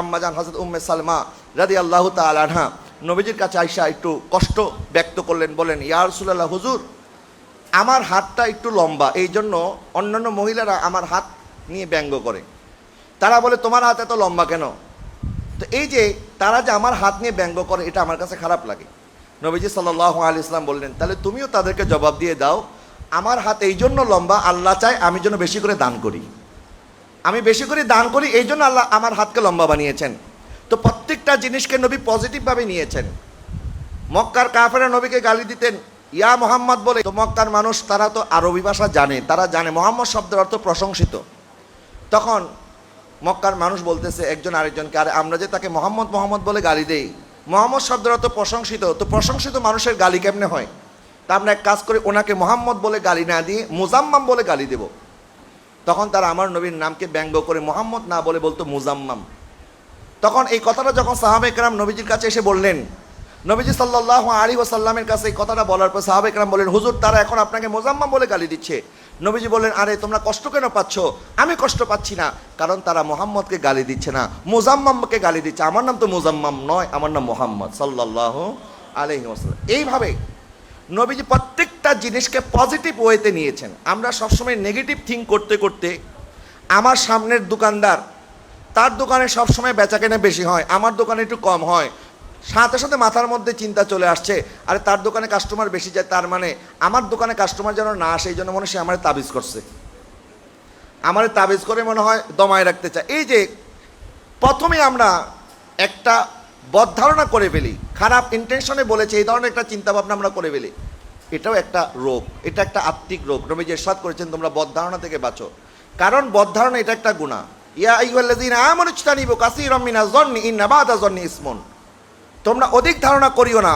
আম্মাজান হযরত উম্মে সালমা রাদিয়াল্লাহু তাআলা আনহা নবীজির কাছে আয়েশা একটু কষ্ট ব্যক্ত করলেন, বলেন ইয়া রাসূলুল্লাহ, হুজুর আমার হাতটা একটু লম্বা, এই জন্য অন্যান্য মহিলারা আমার হাত নিয়ে ব্যঙ্গ করে। তারা বলে তোমার হাত এত লম্বা কেন? তো এই যে তারা যে আমার হাত নিয়ে ব্যঙ্গ করে, এটা আমার কাছে খারাপ লাগে। নবীজি সাল্লাল্লাহু আলাইহি ওয়াসাল্লাম বললেন, তাহলে তুমিও তাদেরকে জবাব দিয়ে দাও, আমার হাত এই জন্য লম্বা, আল্লাহ চায় আমি যেন বেশি করে দান করি, আমি বেশি করে দান করি, এই জন্য আল্লাহ আমার হাতকে লম্বা বানিয়েছেন। তো প্রত্যেকটা জিনিসকে নবী পজিটিভভাবে নিয়েছেন। মক্কার কাফেররা নবীকে গালি দিতেন ইয়া মোহাম্মদ বলে, তো মক্কার মানুষ তারা তো আরবি ভাষা জানে, তারা জানে মোহাম্মদ শব্দের অর্থ প্রশংসিত। তখন মক্কার মানুষ বলতেছে একজন আরেকজনকে, আরে আমরা যে তাকে মোহাম্মদ মোহাম্মদ বলে গালি দেই, মোহাম্মদ শব্দের অর্থ প্রশংসিত, তো প্রশংসিত মানুষের গালি কেমনে হয়? তা আমরা এক কাজ করি, ওনাকে মোহাম্মদ বলে গালি না দিয়ে মুজাম্মাম বলে গালি দেব। তখন তারা আমার নবীর নামকে ব্যঙ্গ করে মোহাম্মদ না বলে বলতো মুজাম্মাম। তখন এই কথাটা যখন সাহাবা একরাম নবীজির কাছে এসে বললেন, নবীজি সাল্লাল্লাহু আলাইহি ওয়াসাল্লামের কাছে এই কথাটা বলার পর সাহাবা একরাম বললেন, হুজুর তারা এখন আপনাকে মুজাম্মাম বলে গালি দিচ্ছে। নবীজি বললেন, আরে তোমরা কষ্ট কেন পাচ্ছ? আমি কষ্ট পাচ্ছি না, কারণ তারা মোহাম্মদকে গালি দিচ্ছে না, মুজাম্মামকে গালি দিচ্ছে। আমার নাম তো মুজাম্মাম নয়, আমার নাম মোহাম্মদ সাল্লাল্লাহু আলাইহি ওয়াসাল্লাম। এইভাবে নবীজি প্রত্যেকটা জিনিসকে পজিটিভ ওয়েতে নিয়েছেন। আমরা সবসময় নেগেটিভ থিঙ্ক করতে করতে, আমার সামনের দোকানদার, তার দোকানে সবসময় বেচাকেনা বেশি হয়, আমার দোকানে একটু কম হয়, সাথে সাথে মাথার মধ্যে চিন্তা চলে আসছে, আরে তার দোকানে কাস্টমার বেশি যায়, তার মানে আমার দোকানে কাস্টমার যেন না আসে, এই জন্য মনে হয় সে আমার তাবিজ করছে, আমার তাবিজ করে মনে হয় দমায় রাখতে চায়। এই যে প্রথমে আমরা একটা বদধারণা করে ফেলি, খারাপ ইন্টেনশনে বলেছে, এই ধরনের একটা চিন্তা ভাবনা আমরা করে ফেলি, এটাও একটা রোগ, এটা একটা আত্মিক রোগ। নবীজি ইরশাদ করেছেন তোমরা বদধারণা থেকে বাঁচো, কারণ বদধারণা এটা একটা গুনাহ। ইয়া আইয়ুহাল্লাযীনা আমানু ইজতানিবু কাসীরাম মিনাজ যন্নি ইন্না বা'দা যন্নি ইসমুন, তোমরা অধিক ধারণা করিও না,